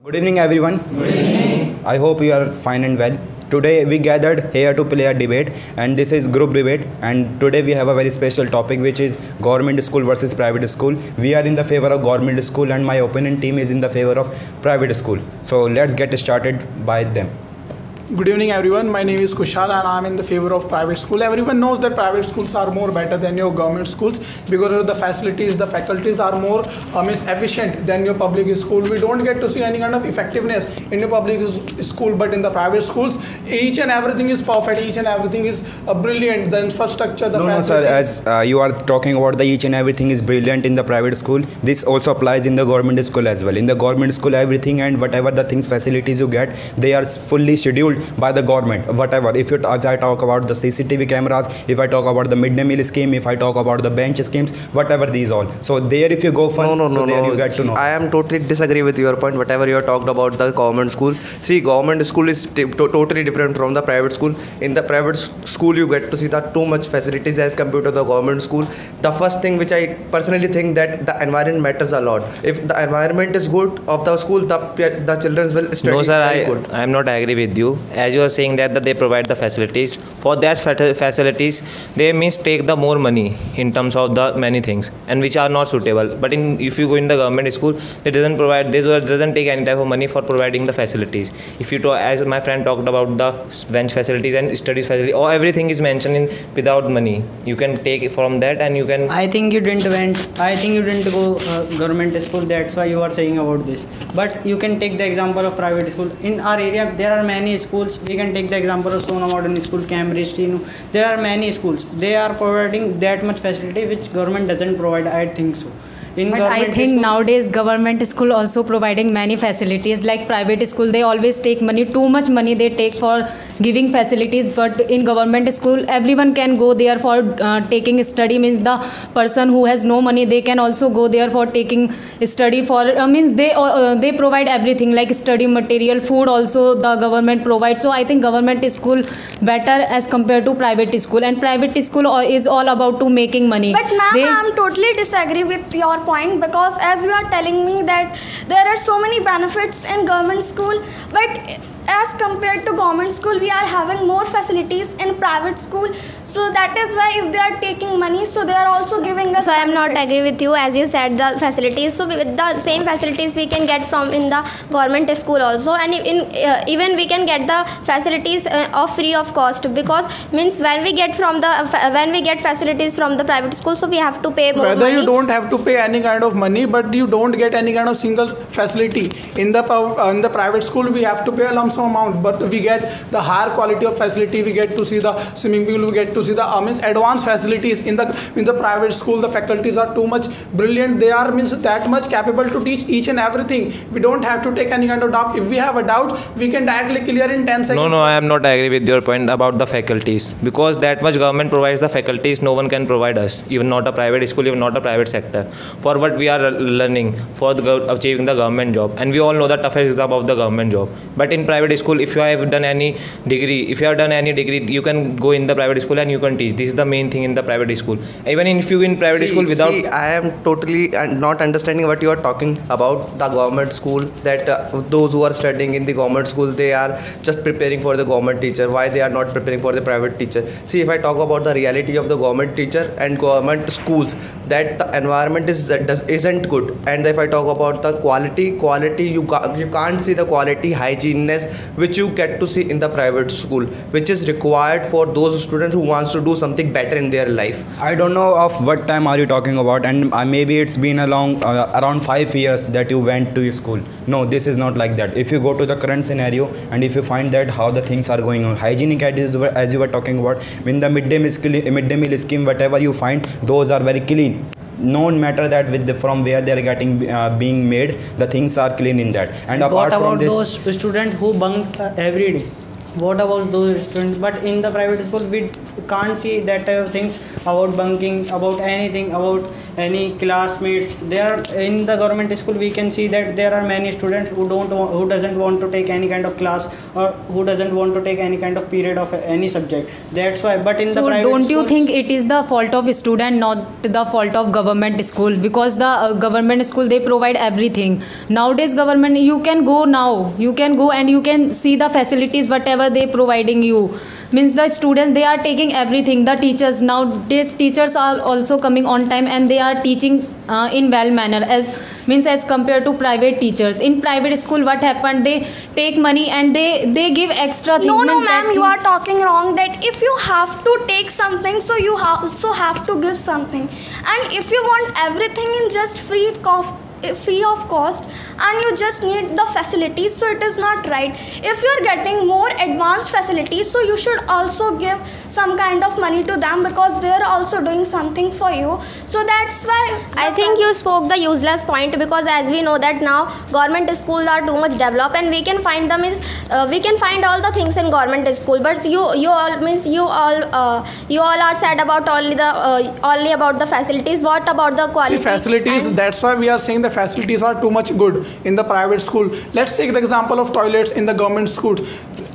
Good evening, everyone. Good evening. I hope you are fine and well. Today we gathered here to play a debate, and this is group debate. And today we have a very special topic, which is government school versus private school. We are in the favor of government school, and my opponent team is in the favor of private school. So let's get started by them. Good evening, everyone. My name is Kushal and I'm in the favor of private school. Everyone knows that private schools are more better than your government schools because of the facilities. The faculties are more efficient than your public school. We don't get to see any kind of effectiveness in your public school, but in the private schools, each and everything is perfect. Each and everything is brilliant. The infrastructure, the No, sir. As you are talking about the each and everything is brilliant in the private school, this also applies in the government school as well. In the government school, everything and whatever the things facilities you get, they are fully scheduled by the government. Whatever, if I talk about the CCTV cameras, if I talk about the midday meal scheme, if I talk about the bench schemes, whatever these all, so there if you go first, there you get to know. I am totally disagree with your point. Whatever you have talked about the government school, see, government school is totally different from the private school. In the private school you get to see that too much facilities as compared to the government school. The first thing which I personally think that the environment matters a lot. If the environment is good of the school, the children will study. No, sir, good. I am not agree with you. As you are saying that they provide the facilities. For that facilities, they means take the more money in terms of the many things and which are not suitable. But if you go in the government school, they doesn't take any type of money for providing the facilities. If you talk, as my friend talked about the bench facilities and studies facilities, or everything is mentioned in without money. You can take it from that and you can. I think you didn't go government school. That's why you are saying about this. But you can take the example of private school. In our area, there are many schools. We can take the example of Sona Modern School, Cambridge, Tinu. There are many schools. They are providing that much facility which government doesn't provide. I think so. But I think nowadays government school also providing many facilities. Like private school, they always take money, too much money they take for giving facilities. But in government school, everyone can go there for taking study. Means the person who has no money, they can also go there for taking study. For means they provide everything like study material, food also the government provides. So I think government school better as compared to private school. And private school is all about to making money. But ma'am, I'm totally disagree with your point, because as you are telling me that there are so many benefits in government school, but as compared to government school we are having more facilities in private school. So that is why if they are taking money, so they are also giving us. So I am not agree with you. As you said, the facilities, so with the same facilities we can get from in the government school also, and even we can get the facilities of free of cost, because means when we get facilities from the private school, so we have to pay more whether money. You don't have to pay any kind of money, but you don't get any kind of single facility in the private school. We have to pay a lump sum amount, but we get the higher quality of facility. We get to see the swimming pool, we get to see the advanced facilities in the private school. The faculties are too much brilliant. They are that much capable to teach each and everything. We don't have to take any kind of doubt. If we have a doubt, we can directly clear in 10 seconds. No, I am not agree with your point about the faculties, because that much government provides the faculties no one can provide us, even not a private school, even not a private sector. For what we are learning for achieving the government job, and we all know the toughest exam of the government job. But in private school, if you have done any degree, you can go in the private school and you can teach. This is the main thing in the private school. Even if you in private school without. See, I am totally not understanding what you are talking about the government school. That those who are studying in the government school, they are just preparing for the government teacher. Why they are not preparing for the private teacher? See, if I talk about the reality of the government teacher and government schools, that the environment isn't good. And if I talk about the quality, you can't see the quality, hygieneness which you get to see in the private school, which is required for those students who wants to do something better in their life. I don't know of what time are you talking about, and maybe it's been around 5 years that you went to your school. No, this is not like that. If you go to the current scenario and if you find that how the things are going on, hygienic as you were talking about, when the midday meal scheme, whatever you find, those are very clean. No matter that from where they are getting being made, the things are clean in that. And what apart about from this, those students who bunk every day? What about those students? But in the private school, we can't see that type of things about bunking, about anything, about any classmates. There are in the government school we can see that there are many students who doesn't want to take any kind of class, or who doesn't want to take any kind of period of any subject. That's why. But in the So private don't you schools, think it is the fault of student, not the fault of government school? Because the government school, they provide everything. Nowadays government, you can go now, you can go and you can see the facilities whatever they providing you. Means the students, they are taking everything. The teachers, nowadays teachers are also coming on time and they are teaching in well manner, as compared to private teachers. In private school what happened, they take money and they give extra things. No, Means that ma'am, you are things- talking wrong. That if you have to take something, so you also have to give something. And if you want everything in just free of cost, and you just need the facilities, so it is not right. If you are getting more advanced facilities, so you should also give some kind of money to them, because they are also doing something for you. So that's why I think you spoke the useless point, because as we know that now government schools are too much developed, and we can find them we can find all the things in government school. But you all are sad about only about the facilities. What about the quality? See, facilities, and- that's why we are saying the facilities are too much good in the private school. Let's take the example of toilets in the government school.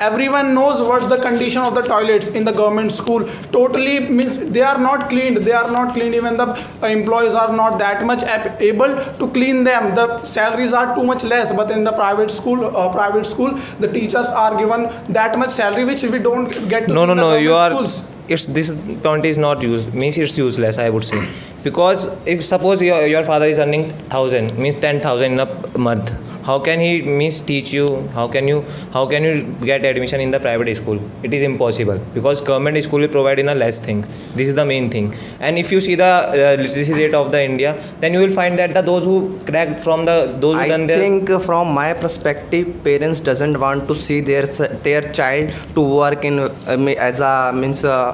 Everyone knows what's the condition of the toilets in the government school. Totally means they are not cleaned. They are not cleaned. Even the employees are not that much able to clean them. The salaries are too much less. But in the private school, the teachers are given that much salary, which we don't get to No, see in the you government are. schools. This point is not means it's useless, I would say, because if suppose your father is earning 1,000, means 10,000 in a month, how can he means teach you? How can you get admission in the private school? It is impossible, because government school will provide in a less thing. This is the main thing. And if you see the literacy rate of the India, then you will find that those who cracked from those who I done their think from my perspective, parents doesn't want to see their child to work in as a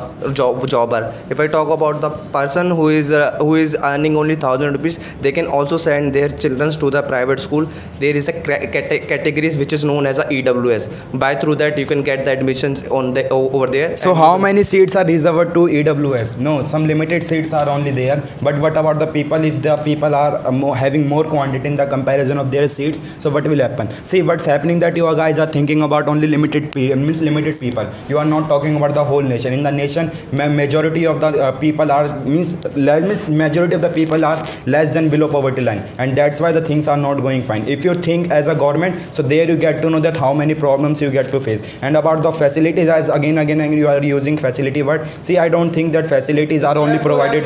jobber. If I talk about the person who is earning only 1,000 rupees, they can also send their children to the private school. There is a categories which is known as a EWS. By through that you can get the admissions over there. So And how many seats are reserved to EWS? No, some limited seats are only there. But what about the people? If the people are having more quantity in the comparison of their seats, so what will happen? See, what's happening that you guys are thinking about only limited people. You are not talking about the whole nation. In the nation, majority of the people are majority of the people are less than below poverty line, and that's why the things are not going fine. If you think as a government, so there you get to know that how many problems you get to face. And about the facilities, as again you are using facility word. See, I don't think that facilities are only provided.